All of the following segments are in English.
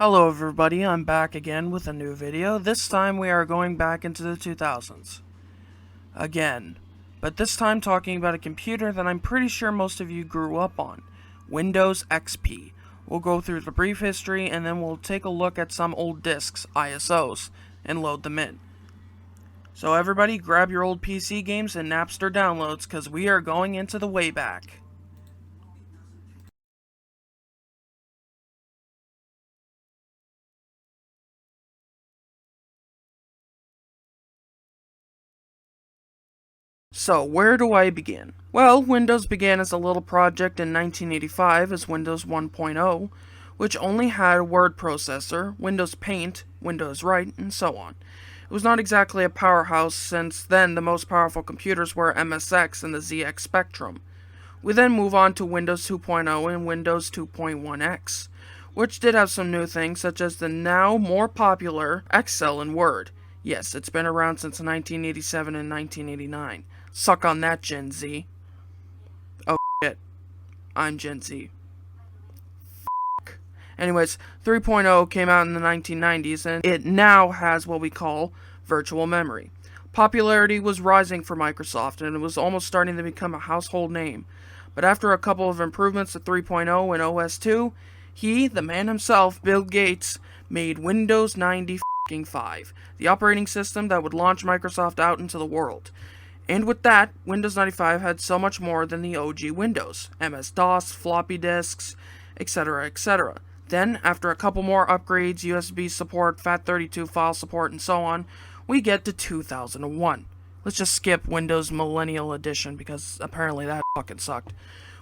Hello everybody, I'm back again with a new video. This time we are going back into the 2000s. Again. But this time talking about a computer that I'm pretty sure most of you grew up on. Windows XP. We'll go through the brief history and then we'll take a look at some old disks, ISOs, and load them in. So everybody grab your old PC games and Napster downloads because we are going into the Wayback. So, where do I begin? Well, Windows began as a little project in 1985 as Windows 1.0, which only had a word processor, Windows Paint, Windows Write, and so on. It was not exactly a powerhouse since then the most powerful computers were MSX and the ZX Spectrum. We then move on to Windows 2.0 and Windows 2.1x, which did have some new things such as the now more popular Excel and Word. Yes, it's been around since 1987 and 1989. Suck on that, Gen Z. Oh, shit. I'm Gen Z. Anyways, 3.0 came out in the 1990s, and it now has what we call virtual memory. Popularity was rising for Microsoft, and it was almost starting to become a household name. But after a couple of improvements to 3.0 and OS 2, he, the man himself, Bill Gates, made Windows 95, the operating system that would launch Microsoft out into the world. And with that, Windows 95 had so much more than the OG Windows, MS-DOS, floppy disks, etc., etc. Then, after a couple more upgrades, USB support, FAT32 file support, and so on, we get to 2001. Let's just skip Windows Millennial Edition because apparently that fucking sucked.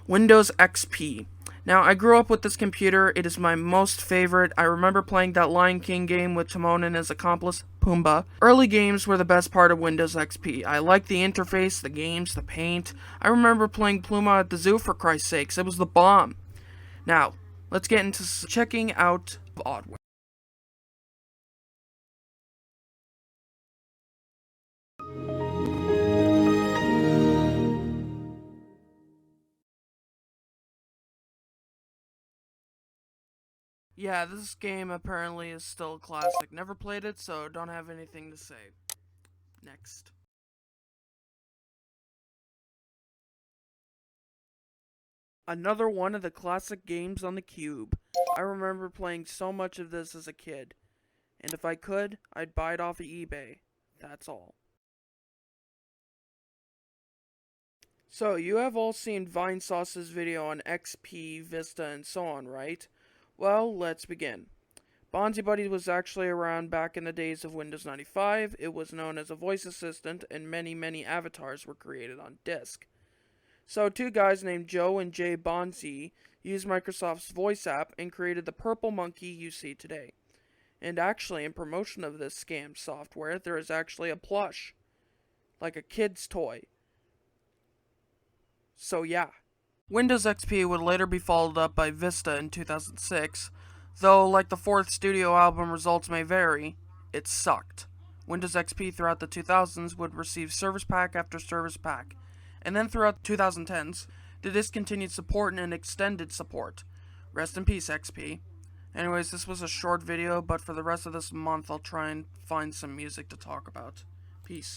Windows XP. Now, I grew up with this computer. It is my most favorite. I remember playing that Lion King game with Timon and his accomplice, Pumbaa. Early games were the best part of Windows XP. I liked the interface, the games, the paint. I remember playing Pluma at the zoo, for Christ's sakes. It was the bomb. Now, let's get into checking out Oddware. Yeah, this game apparently is still a classic. Never played it, so don't have anything to say. Next. Another one of the classic games on the Cube. I remember playing so much of this as a kid. And if I could, I'd buy it off of eBay. That's all. So, you have all seen Vinesauce's video on XP, Vista, and so on, right? Well, let's begin. BonziBuddy was actually around back in the days of Windows 95. It was known as a voice assistant, and many avatars were created on disk. So, two guys named Joe and Jay Bonzi used Microsoft's voice app and created the purple monkey you see today. And actually, in promotion of this scam software, there is actually a plush. Like a kid's toy. So yeah. Windows XP would later be followed up by Vista in 2006, though like the fourth studio album results may vary, it sucked. Windows XP throughout the 2000s would receive service pack after service pack, and then throughout the 2010s, the discontinued support and extended support. Rest in peace, XP. Anyways, this was a short video, but for the rest of this month I'll try and find some music to talk about. Peace.